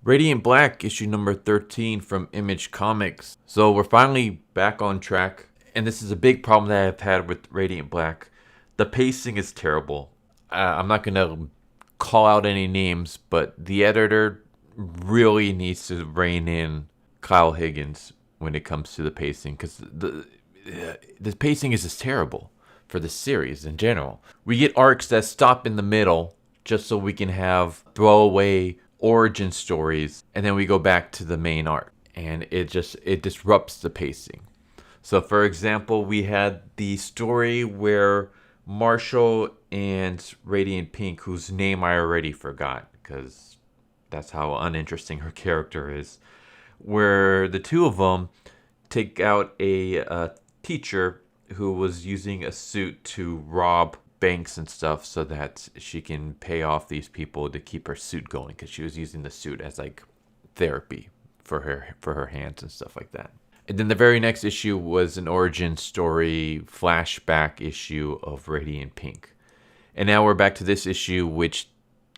Radiant Black, issue number 13 from Image Comics. So we're finally back on track, and this is a big problem that I've had with Radiant Black. The pacing is terrible. I'm not going to call out any names, but the editor really needs to rein in Kyle Higgins when it comes to the pacing, because the pacing is just terrible for the series in general. We get arcs that stop in the middle just so we can have throwaway origin stories, and then we go back to the main arc, and it disrupts the pacing. So for example, we had the story where Marshall and Radiant Pink, whose name I already forgot because that's how uninteresting her character is, where the two of them take out a teacher who was using a suit to rob banks and stuff so that she can pay off these people to keep her suit going, because she was using the suit as like therapy for her hands and stuff like that. And then the very next issue was an origin story flashback issue of Radiant Pink. And now we're back to this issue, which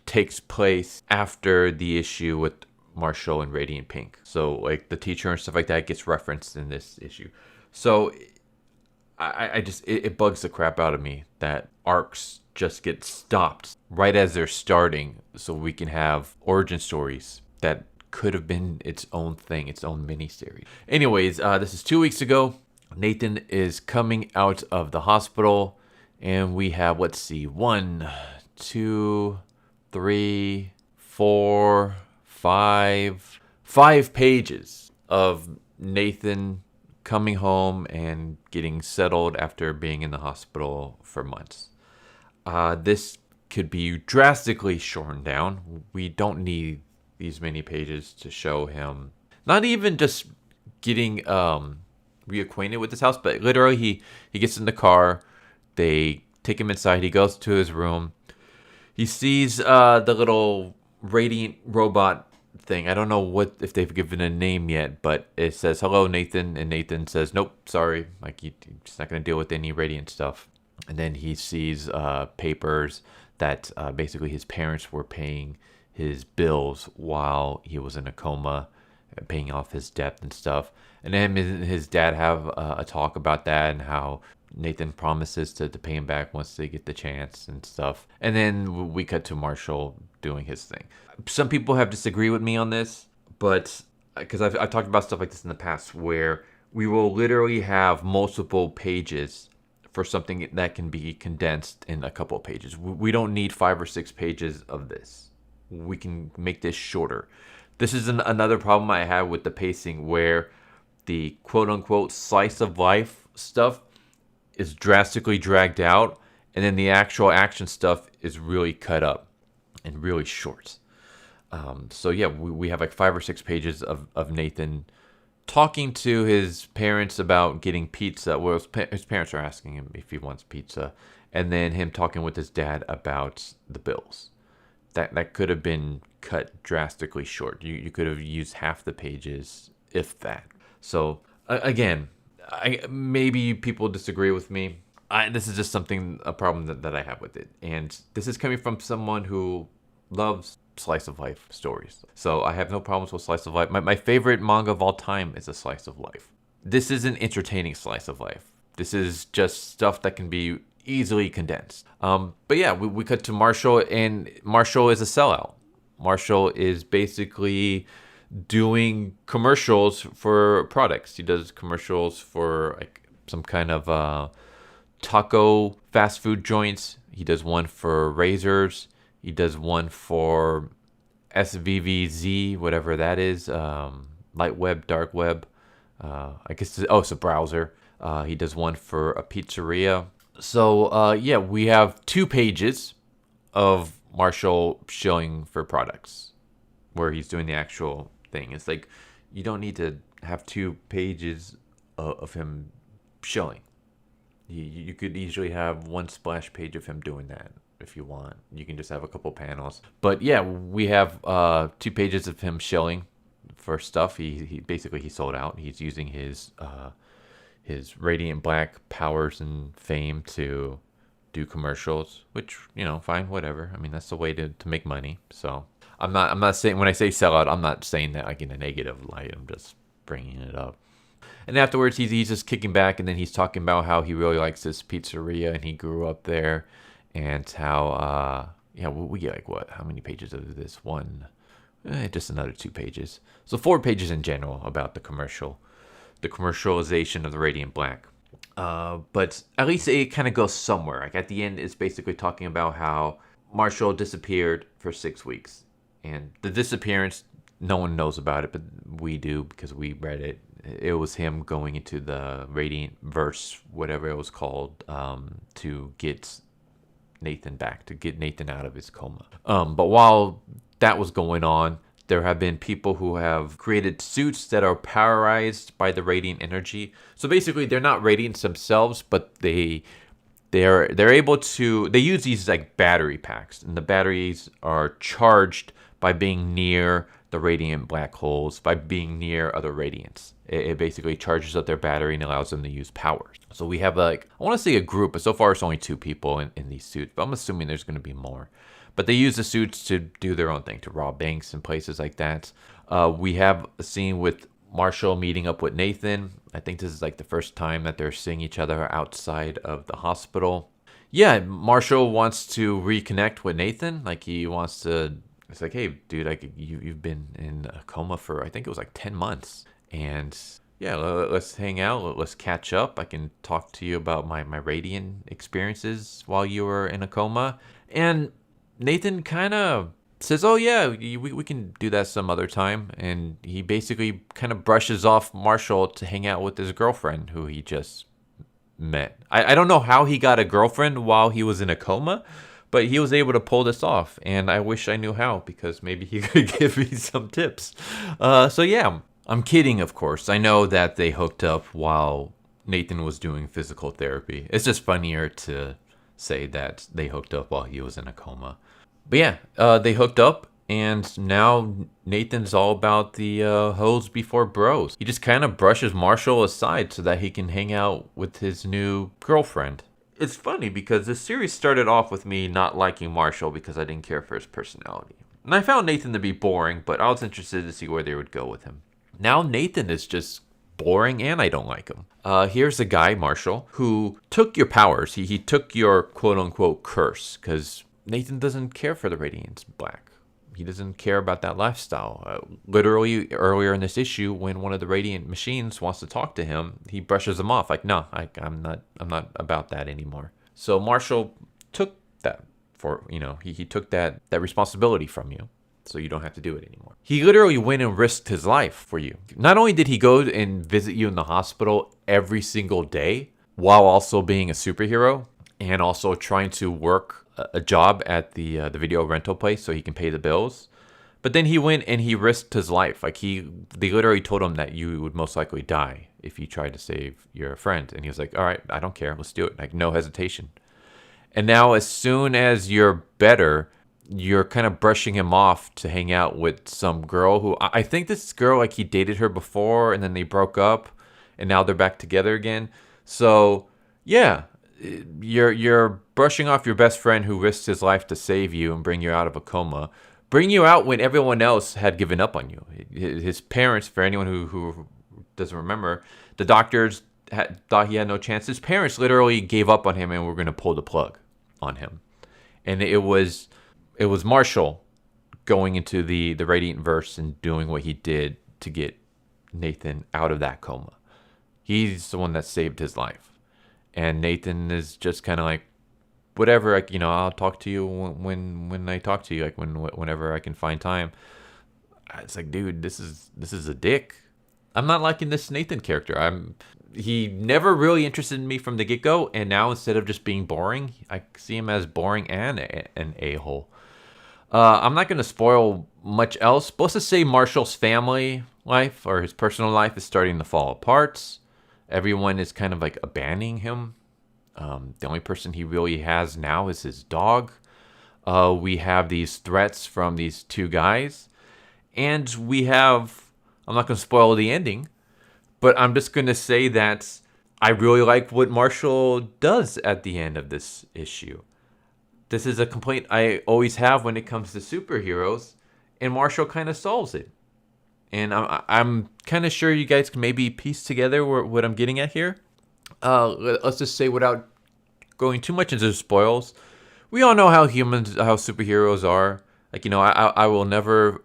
takes place after the issue with Marshall and Radiant Pink. So like the teacher and stuff like that gets referenced in this issue. So it bugs the crap out of me that arcs just get stopped right as they're starting, so we can have origin stories that could have been its own thing, its own mini-series. Anyways, this is 2 weeks ago. Nathan is coming out of the hospital, and we have, let's see, 1, 2, 3, 4, 5 pages of Nathan coming home and getting settled after being in the hospital for months. This could be drastically shortened down. We don't need these many pages to show him not even just getting reacquainted with this house, but literally he gets in the car, they take him inside, he goes to his room, he sees the little radiant robot thing. I don't know if they've given a name yet, but it says hello Nathan, and Nathan says nope, sorry, like he's not going to deal with any radiant stuff. And then he sees papers that basically his parents were paying his bills while he was in a coma, paying off his debt and stuff. And then him and his dad have a talk about that and how Nathan promises to pay him back once they get the chance and stuff. And then we cut to Marshall doing his thing. Some people have disagreed with me on this, but because I've talked about stuff like this in the past where we will literally have multiple pages for something that can be condensed in a couple of pages. We don't need 5 or 6 pages of this. We can make this shorter. This is another problem I have with the pacing, where the quote-unquote slice of life stuff is drastically dragged out, and then the actual action stuff is really cut up and really short. So yeah, we have like 5 or 6 pages of Nathan talking to his parents about getting pizza. Well, his parents are asking him if he wants pizza, and then him talking with his dad about the bills. That could have been cut drastically short. You could have used half the pages, if that. So again, maybe people disagree with me. This is just a problem that I have with it. And this is coming from someone who loves slice of life stories. So I have no problems with slice of life. My favorite manga of all time is a slice of life. This is an entertaining slice of life. This is just stuff that can be easily condensed. But yeah, we cut to Marshall, and Marshall is a sellout. Marshall is basically doing commercials for products. He does commercials for like some kind of taco fast food joints. He does one for razors. He does one for SVVZ, whatever that is. Light web, dark web. I guess it's a browser. He does one for a pizzeria. So yeah, we have 2 pages of Marshall showing for products where he's doing the actual thing. It's like, you don't need to have 2 pages of him showing. You could easily have 1 splash page of him doing that if you want. You can just have a couple panels. But yeah, we have 2 pages of him showing for stuff. He basically sold out. He's using his Radiant Black powers and fame to do commercials, which, fine, whatever. I mean, that's the way to make money. So I'm not saying, when I say sellout, I'm not saying that like in a negative light. I'm just bringing it up. And afterwards, he's just kicking back, and then he's talking about how he really likes this pizzeria and he grew up there, and how yeah, we get like what? How many pages of this? Just another 2 pages. So 4 pages in general about the commercialization of the Radiant Black. But at least it kind of goes somewhere. Like at the end, it's basically talking about how Marshall disappeared for 6 weeks, and the disappearance, no one knows about it, but we do because we read it. It was him going into the Radiant Verse, whatever it was called, to get Nathan back, to get Nathan out of his coma. But while that was going on, there have been people who have created suits that are powerized by the radiant energy. So basically, they're not radiants themselves, but they're able to. They use these like battery packs, and the batteries are charged by being near the radiant black holes, by being near other radiants. It basically charges up their battery and allows them to use power. So we have I want to say a group, but so far it's only 2 people in these suits. But I'm assuming there's going to be more. But they use the suits to do their own thing, to rob banks and places like that. We have a scene with Marshall meeting up with Nathan. I think this is like the first time that they're seeing each other outside of the hospital. Yeah, Marshall wants to reconnect with Nathan. Like he wants to. It's like, hey, dude, like you've been in a coma for, I think it was like 10 months. And yeah, let's hang out. Let's catch up. I can talk to you about my radiant experiences while you were in a coma. And Nathan kind of says, oh, yeah, we can do that some other time. And he basically kind of brushes off Marshall to hang out with his girlfriend, who he just met. I don't know how he got a girlfriend while he was in a coma, but he was able to pull this off. And I wish I knew how, because maybe he could give me some tips. So yeah, I'm kidding, of course. I know that they hooked up while Nathan was doing physical therapy. It's just funnier to say that they hooked up while he was in a coma. But yeah, they hooked up, and now Nathan's all about the hoes before bros. He just kind of brushes Marshall aside so that he can hang out with his new girlfriend. It's funny because this series started off with me not liking Marshall because I didn't care for his personality. And I found Nathan to be boring, but I was interested to see where they would go with him. Now Nathan is just boring and I don't like him. Here's a guy, Marshall, who took your powers. He took your quote-unquote curse, because Nathan doesn't care for the Radiant Black. He doesn't care about that lifestyle. Literally, earlier in this issue, when one of the Radiant machines wants to talk to him, he brushes him off. Like, no, I'm not about that anymore. So Marshall took that he took that responsibility from you. So you don't have to do it anymore. He literally went and risked his life for you. Not only did he go and visit you in the hospital every single day, while also being a superhero and also trying to work a job at the video rental place so he can pay the bills. But then he went and he risked his life. Like they literally told him that you would most likely die if you tried to save your friend. And he was like, all right, I don't care. Let's do it. Like, no hesitation. And now as soon as you're better, you're kind of brushing him off to hang out with some girl who I think this girl, like he dated her before and then they broke up and now they're back together again. So yeah, you're brushing off your best friend who risked his life to save you and bring you out of a coma, bring you out when everyone else had given up on you. His parents, for anyone who doesn't remember, the doctors thought he had no chance. His parents literally gave up on him and were going to pull the plug on him. And it was Marshall going into the Radiant Verse and doing what he did to get Nathan out of that coma. He's the one that saved his life. And Nathan is just kind of like, whatever, like, I'll talk to you when I talk to you, like whenever I can find time. It's like, dude, this is a dick. I'm not liking this Nathan character. He never really interested in me from the get-go, and now instead of just being boring, I see him as boring and an a-hole. I'm not going to spoil much else, but let's just say Marshall's family life or his personal life is starting to fall apart. Everyone is kind of like abandoning him. The only person he really has now is his dog. We have these threats from these 2 guys. And we have, I'm not going to spoil the ending, but I'm just going to say that I really like what Marshall does at the end of this issue. This is a complaint I always have when it comes to superheroes, and Marshall kind of solves it. And I'm kind of sure you guys can maybe piece together what I'm getting at here. Let's just say, without going too much into spoils, we all know how superheroes are. Like, I will never,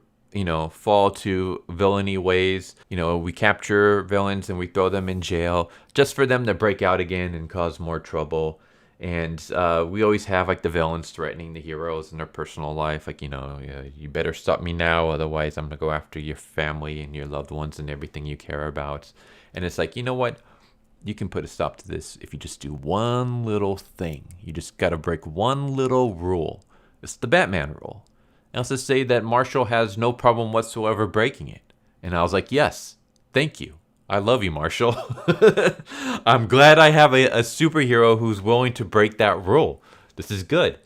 fall to villainy ways. We capture villains and we throw them in jail just for them to break out again and cause more trouble. And we always have like the villains threatening the heroes in their personal life. Like, you better stop me now, otherwise I'm gonna go after your family and your loved ones and everything you care about. And it's like, you know what? You can put a stop to this if you just do one little thing. You just gotta break one little rule. It's the Batman rule. And let's just say that Marshall has no problem whatsoever breaking it. And I was like, yes, thank you. I love you, Marshall. I'm glad I have a superhero who's willing to break that rule. This is good.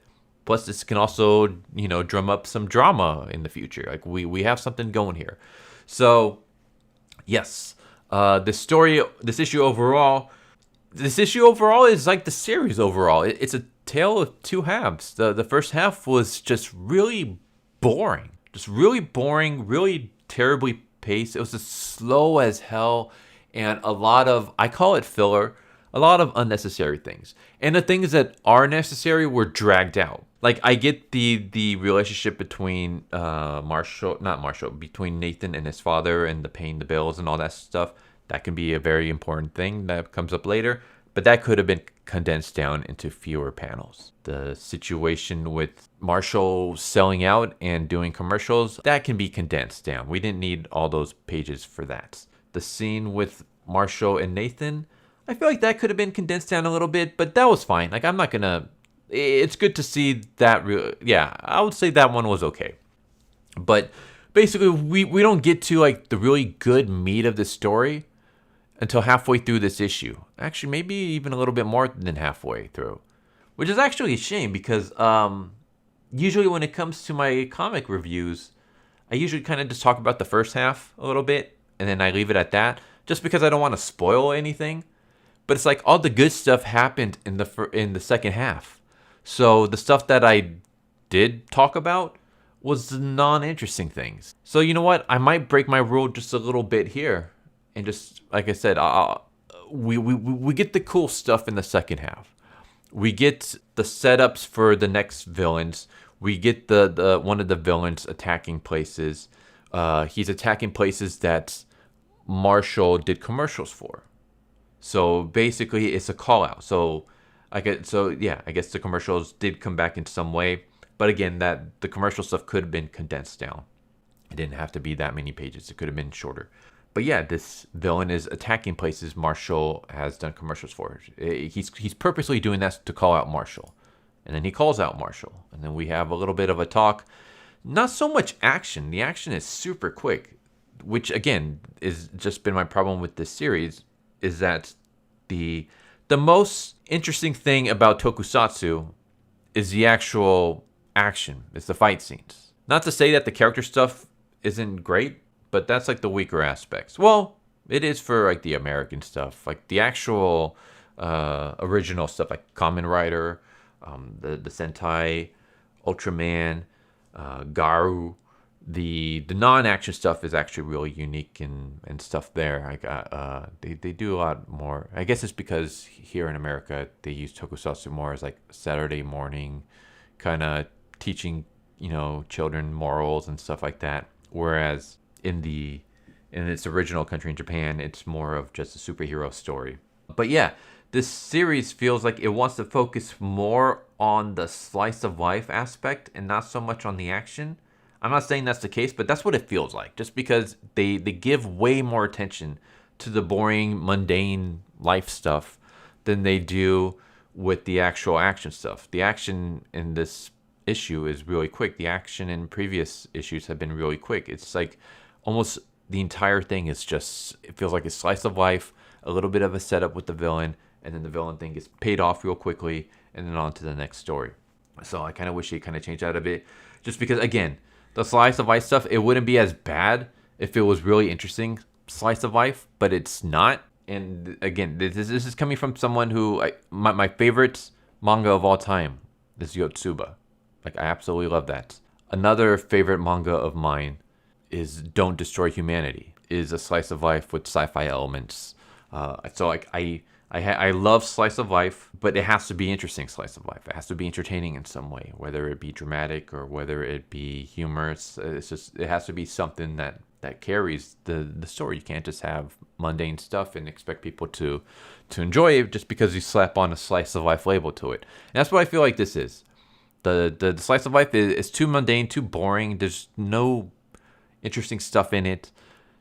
Plus, this can also, drum up some drama in the future. Like, we have something going here. So, yes, this issue overall is like the series overall. It's a tale of two halves. The first half was just really boring. Really terribly paced. It was just slow as hell, and a lot of, I call it filler, a lot of unnecessary things. And the things that are necessary were dragged out. Like, I get the relationship between between Nathan and his father and the paying the bills and all that stuff. That can be a very important thing that comes up later, but that could have been condensed down into fewer panels. The situation with Marshall selling out and doing commercials, that can be condensed down. We didn't need all those pages for that. The scene with Marshall and Nathan, I feel like that could have been condensed down a little bit, but that was fine. Like, I'm not gonna, it's good to see that. I would say that one was okay. But basically, we don't get to like the really good meat of the story until halfway through this issue. Actually, maybe even a little bit more than halfway through, which is actually a shame because usually when it comes to my comic reviews, I usually kind of just talk about the first half a little bit and then I leave it at that, just because I don't want to spoil anything. But it's like all the good stuff happened in the second half, so the stuff that I did talk about was the non-interesting things. So you know what? I might break my rule just a little bit here. And just like I said, we get the cool stuff in the second half. We get the setups for the next villains. We get the one of the villains attacking places. He's attacking places that Marshall did commercials for. So basically, it's a call out. So I guess the commercials did come back in some way. But again, that the commercial stuff could have been condensed down. It didn't have to be that many pages. It could have been shorter. But yeah, this villain is attacking places Marshall has done commercials for. He's purposely doing that to call out Marshall. And then he calls out Marshall. And then we have a little bit of a talk. Not so much action. The action is super quick. Which, again, is just been my problem with this series. Is that the most interesting thing about Tokusatsu is the actual action. It's the fight scenes. Not to say that the character stuff isn't great, but that's like the weaker aspects. Well, it is for like the American stuff, like the actual original stuff, like Kamen Rider, the Sentai, Ultraman, Garu. The non-action stuff is actually really unique and stuff there. They do a lot more. I guess it's because here in America they use Tokusatsu more as like Saturday morning, kind of teaching children morals and stuff like that. Whereas in its original country in Japan, it's more of just a superhero story. But yeah, this series feels like it wants to focus more on the slice of life aspect and not so much on the action. I'm not saying that's the case, but that's what it feels like. Just because they give way more attention to the boring, mundane life stuff than they do with the actual action stuff. The action in this issue is really quick. The action in previous issues have been really quick. It's like almost the entire thing is just, it feels like a slice of life, a little bit of a setup with the villain, and then the villain thing gets paid off real quickly, and then on to the next story. So I kind of wish they kind of changed that a bit. Just because, again, the slice of life stuff, it wouldn't be as bad if it was really interesting slice of life, but it's not. And again, this is coming from someone who, my favorite manga of all time is Yotsuba. Like, I absolutely love that. Another favorite manga of mine is Don't Destroy Humanity. It is a slice of life with sci-fi elements. So like I love slice of life, but it has to be interesting slice of life. It has to be entertaining in some way, whether it be dramatic or whether it be humorous. It has to be something that carries the story. You can't just have mundane stuff and expect people to enjoy it just because you slap on a slice of life label to it. And that's what I feel like this is. The slice of life is too mundane, too boring. There's no interesting stuff in it.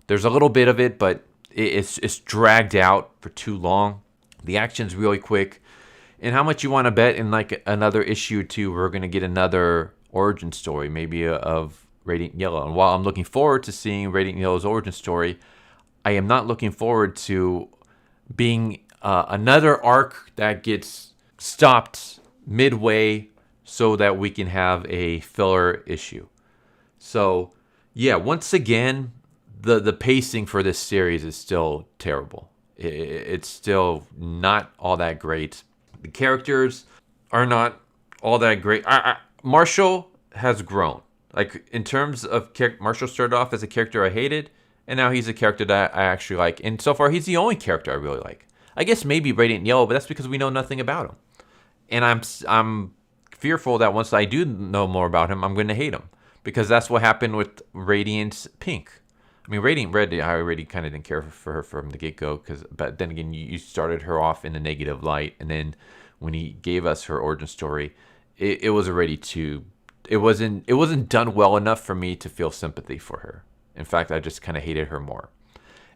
There's a little bit of it, but it's dragged out for too long. The action's really quick. And how much you want to bet in like another issue or two, we're going to get another origin story, maybe of Radiant Yellow. And while I'm looking forward to seeing Radiant Yellow's origin story, I am not looking forward to being another arc that gets stopped midway so that we can have a filler issue. So, yeah, once again, the pacing for this series is still terrible. It's still not all that great. The characters are not all that great. Marshall has grown. Like, in terms of Marshall started off as a character I hated, and now he's a character that I actually like. And so far, he's the only character I really like. I guess maybe Radiant Yellow, but that's because we know nothing about him. And I'm fearful that once I do know more about him, I'm going to hate him. Because that's what happened with Radiant Pink. I mean, Radiant Red, I already kind of didn't care for her from the get-go. But then again, you started her off in a negative light. And then when he gave us her origin story, it was already too... It wasn't done well enough for me to feel sympathy for her. In fact, I just kind of hated her more.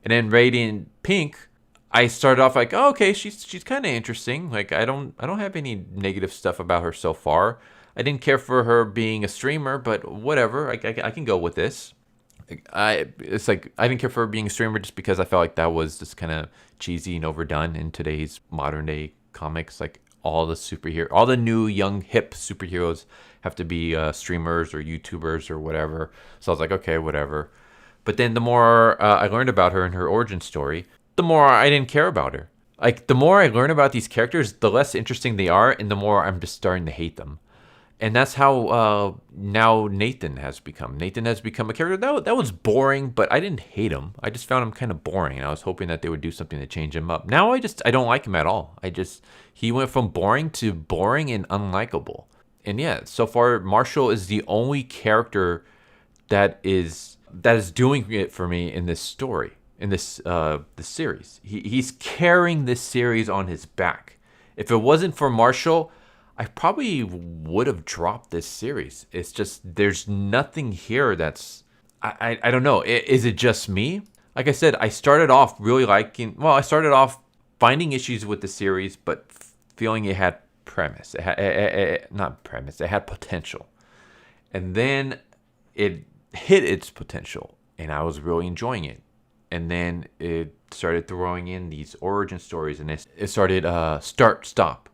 And then Radiant Pink, I started off like, oh, okay, she's kind of interesting. Like, I don't have any negative stuff about her so far. I didn't care for her being a streamer, but whatever. I can go with this. It's like I didn't care for her being a streamer just because I felt like that was just kind of cheesy and overdone in today's modern day comics. Like all the new young hip superheroes have to be streamers or YouTubers or whatever. So I was like, okay, whatever. But then the more I learned about her and her origin story, the more I didn't care about her. Like the more I learn about these characters, the less interesting they are, and the more I'm just starting to hate them. And that's how now Nathan has become. Nathan has become a character that was boring, but I didn't hate him. I just found him kind of boring, and I was hoping that they would do something to change him up. Now I don't like him at all. He went from boring to boring and unlikable. And yeah, so far Marshall is the only character that is doing it for me in this story, in this series. He's carrying this series on his back. If it wasn't for Marshall, I probably would have dropped this series. It's just there's nothing here that's I don't know. Is it just me? Like I said, I started off finding issues with the series, but feeling it had premise. It had potential. And then it hit its potential, and I was really enjoying it. And then it started throwing in these origin stories, and it started start stop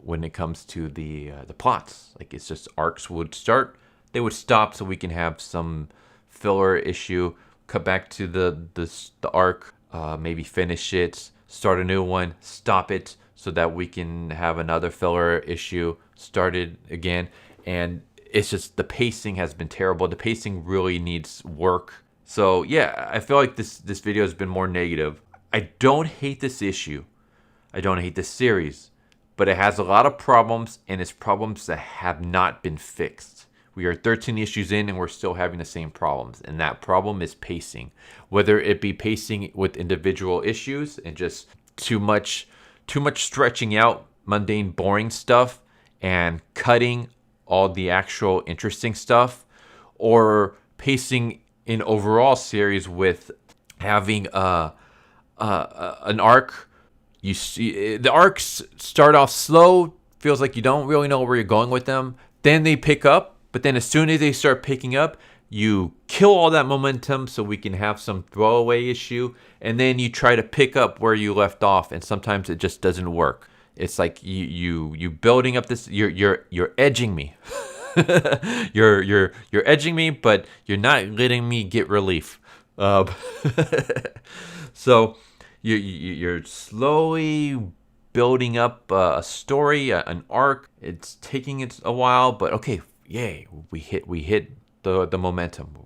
when it comes to the plots. Like it's just arcs would start, they would stop, so we can have some filler issue, cut back to the arc, maybe finish it, start a new one, stop it, so that we can have another filler issue started again. And it's just the pacing has been terrible. The pacing really needs work. So yeah, I feel like this video has been more negative. I don't hate this issue. I don't hate this series. But it has a lot of problems, and it's problems that have not been fixed. We are 13 issues in, and we're still having the same problems. And that problem is pacing. Whether it be pacing with individual issues and just too much stretching out mundane, boring stuff and cutting all the actual interesting stuff, or pacing in overall series with having an arc. You see, the arcs start off slow, feels like you don't really know where you're going with them. Then they pick up, but then as soon as they start picking up, you kill all that momentum so we can have some throwaway issue, and then you try to pick up where you left off, and sometimes it just doesn't work. It's like you building up this. You're edging me. you're edging me, but you're not letting me get relief. So. You're slowly building up a story, an arc. It's taking a while, but okay, yay, we hit the momentum.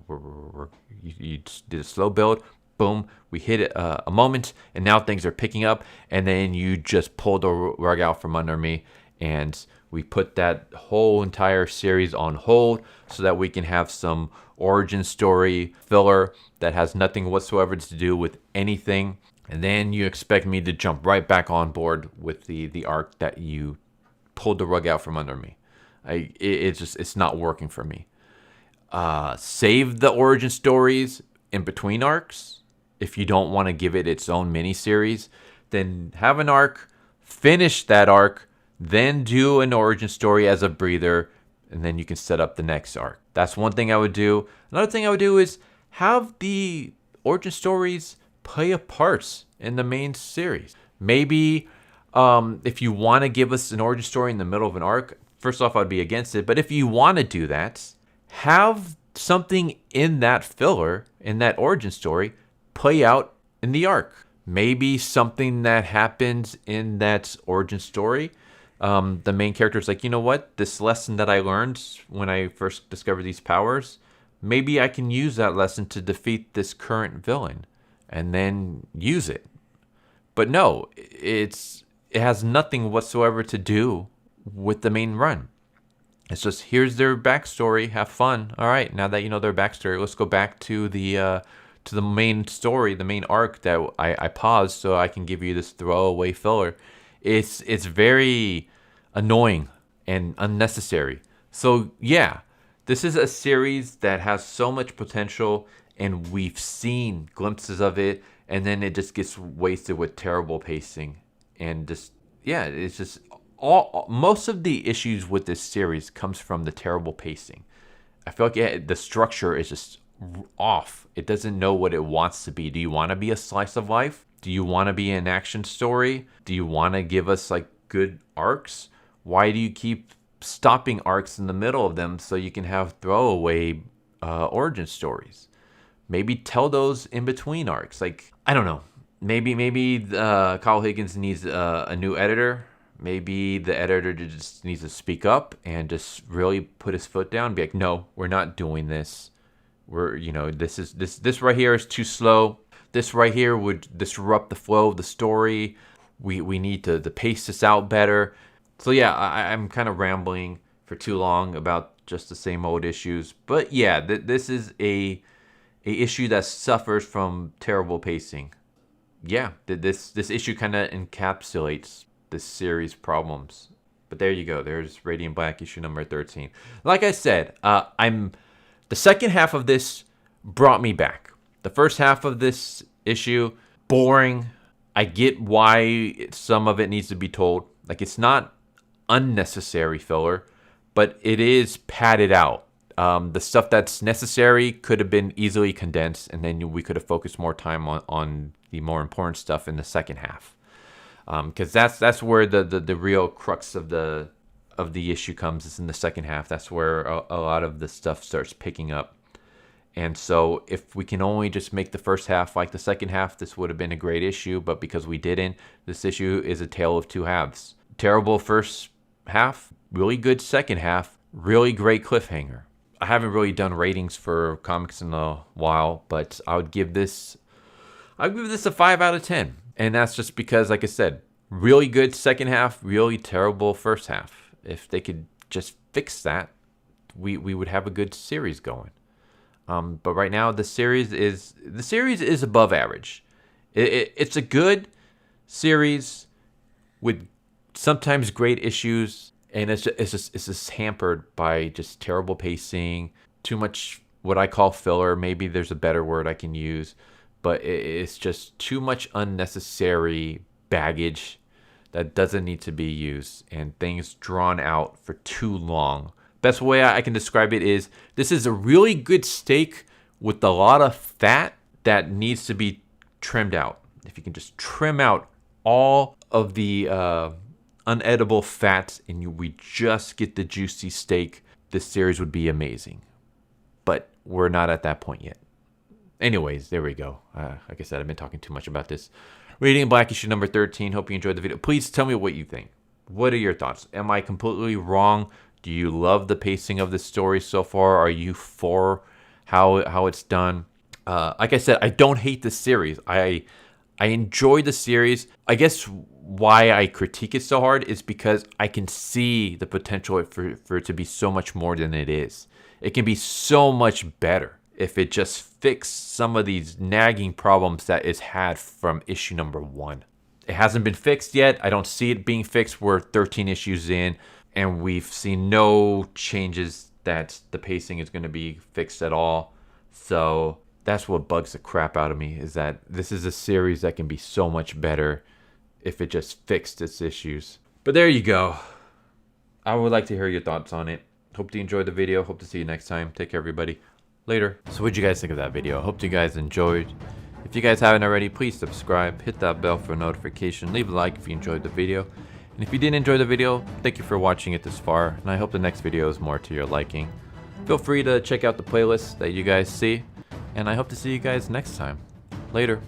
You just did a slow build, boom, we hit a moment, and now things are picking up, and then you just pulled the rug out from under me, and we put that whole entire series on hold so that we can have some origin story filler that has nothing whatsoever to do with anything. And then you expect me to jump right back on board with the arc that you pulled the rug out from under me. It's not working for me. Save the origin stories in between arcs. If you don't want to give it its own miniseries, then have an arc, finish that arc, then do an origin story as a breather, and then you can set up the next arc. That's one thing I would do. Another thing I would do is have the origin stories play a part in the main series. Maybe if you want to give us an origin story in the middle of an arc, first off, I'd be against it. But if you want to do that, have something in that filler, in that origin story, play out in the arc. Maybe something that happens in that origin story. The main character is like, you know what? This lesson that I learned when I first discovered these powers, maybe I can use that lesson to defeat this current villain, and then use it. But no, it has nothing whatsoever to do with the main run. It's just, here's their backstory. Have fun. All right, now that you know their backstory, let's go back to the main story, the main arc that I paused so I can give you this throwaway filler. It's very annoying and unnecessary. So yeah, this is a series that has so much potential, and we've seen glimpses of it, and then it just gets wasted with terrible pacing. And just, yeah, it's just most of the issues with this series comes from the terrible pacing. I feel like the structure is just off. It doesn't know what it wants to be. Do you want to be a slice of life? Do you want to be an action story? Do you want to give us like good arcs? Why do you keep stopping arcs in the middle of them so you can have throwaway origin stories? Maybe tell those in between arcs. Like, I don't know. Maybe Kyle Higgins needs a new editor. Maybe the editor just needs to speak up and just really put his foot down and be like, no, we're not doing this. This right here is too slow. This right here would disrupt the flow of the story. We need to pace this out better. So yeah, I'm kind of rambling for too long about just the same old issues. But yeah, this is a issue that suffers from terrible pacing. Yeah, this issue kind of encapsulates this series' problems. But there you go. There's Radiant Black issue number 13. Like I said, the second half of this brought me back. The first half of this issue, boring. I get why some of it needs to be told. Like, it's not unnecessary filler, but it is padded out. The stuff that's necessary could have been easily condensed, and then we could have focused more time on the more important stuff in the second half. Because that's where the real crux of the issue comes, is in the second half. That's where a lot of the stuff starts picking up. And so if we can only just make the first half like the second half, this would have been a great issue. But because we didn't, this issue is a tale of two halves. Terrible first half, really good second half, really great cliffhanger. I haven't really done ratings for comics in a while, but I would give this a 5 out of 10. And that's just because, like I said, really good second half, really terrible first half. If they could just fix that, we would have a good series going. But right now, the series is above average. It's a good series with sometimes great issues, and it's just hampered by just terrible pacing, too much what I call filler. Maybe there's a better word I can use, but it's just too much unnecessary baggage that doesn't need to be used, and things drawn out for too long. Best way I can describe it is, this is a really good steak with a lot of fat that needs to be trimmed out. If you can just trim out all of the unedible fats and we just get the juicy steak, this series would be amazing. But we're not at that point yet. Anyways, there we go. Like I said, I've been talking too much about this. Radiant Black issue number 13. Hope you enjoyed the video. Please tell me what you think. What are your thoughts? Am I completely wrong Do you love the pacing of the story so far? Are you for how it's done? Like I said, I don't hate the series. I enjoy the series. I guess why I critique it so hard is because I can see the potential for it to be so much more than it is. It can be so much better if it just fixed some of these nagging problems that it's had from issue number 1. It hasn't been fixed yet. I don't see it being fixed. We're 13 issues in, and we've seen no changes that the pacing is going to be fixed at all. So that's what bugs the crap out of me, is that this is a series that can be so much better if it just fixed its issues. But there you go. I would like to hear your thoughts on it. Hope you enjoyed the video. Hope to see you next time. Take care, everybody. Later. So what'd you guys think of that video? Hope you guys enjoyed. If you guys haven't already, please subscribe, hit that bell for a notification, leave a like if you enjoyed the video. And if you didn't enjoy the video, thank you for watching it this far, and I hope the next video is more to your liking. Feel free to check out the playlist that you guys see, and I hope to see you guys next time. Later.